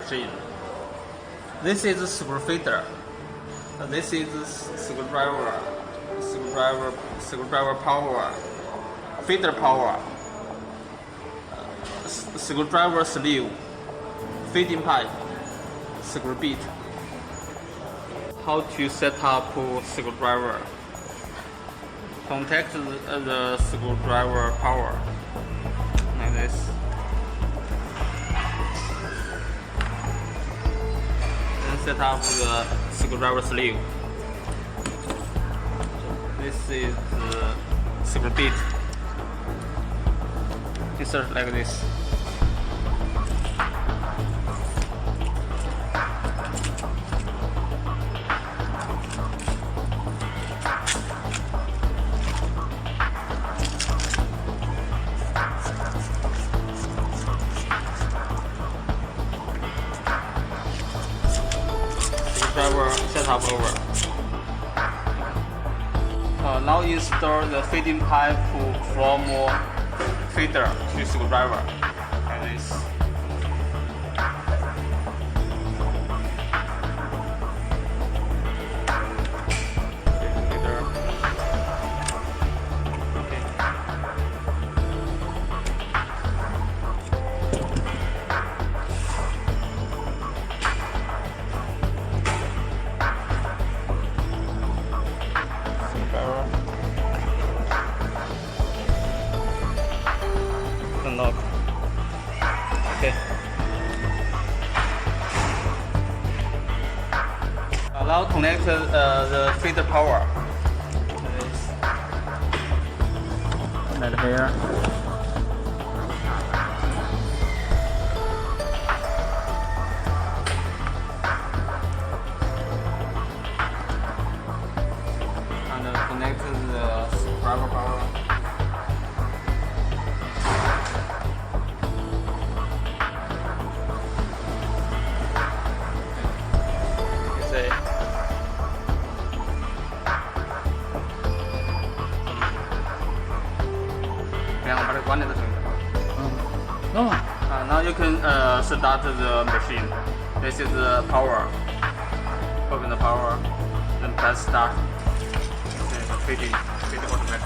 machine. This is a screw feeder. This is screwdriver power, feeder power, screwdriver sleeve, feeding pipe, screw bit. How to set up screwdriver? Contact the screwdriver power like this. Then set up the screwdriver sleeve. This is the screw bit. Insert like this. Setup over. Now install the feeding pipe from feeder to screwdriver like this. Feeder. Okay. Unlock. Okay. Now connect the feeder power. Right here. And connect the screwdriver power. Now you can start the machine. This is the power. Open the power, then press start. Feeding automatic.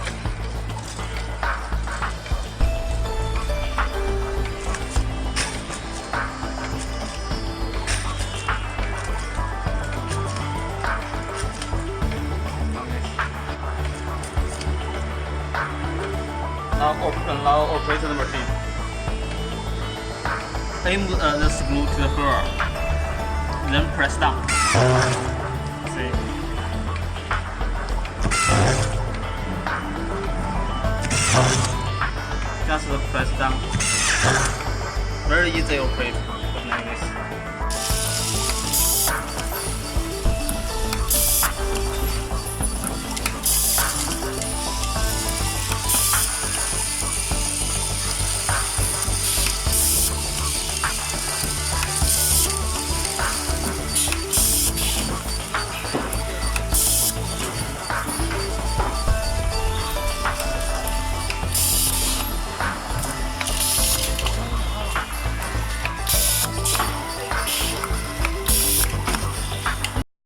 Now operate the machine. Aim the screw to the floor, then press down. See? Just press down. Very easy operate like this.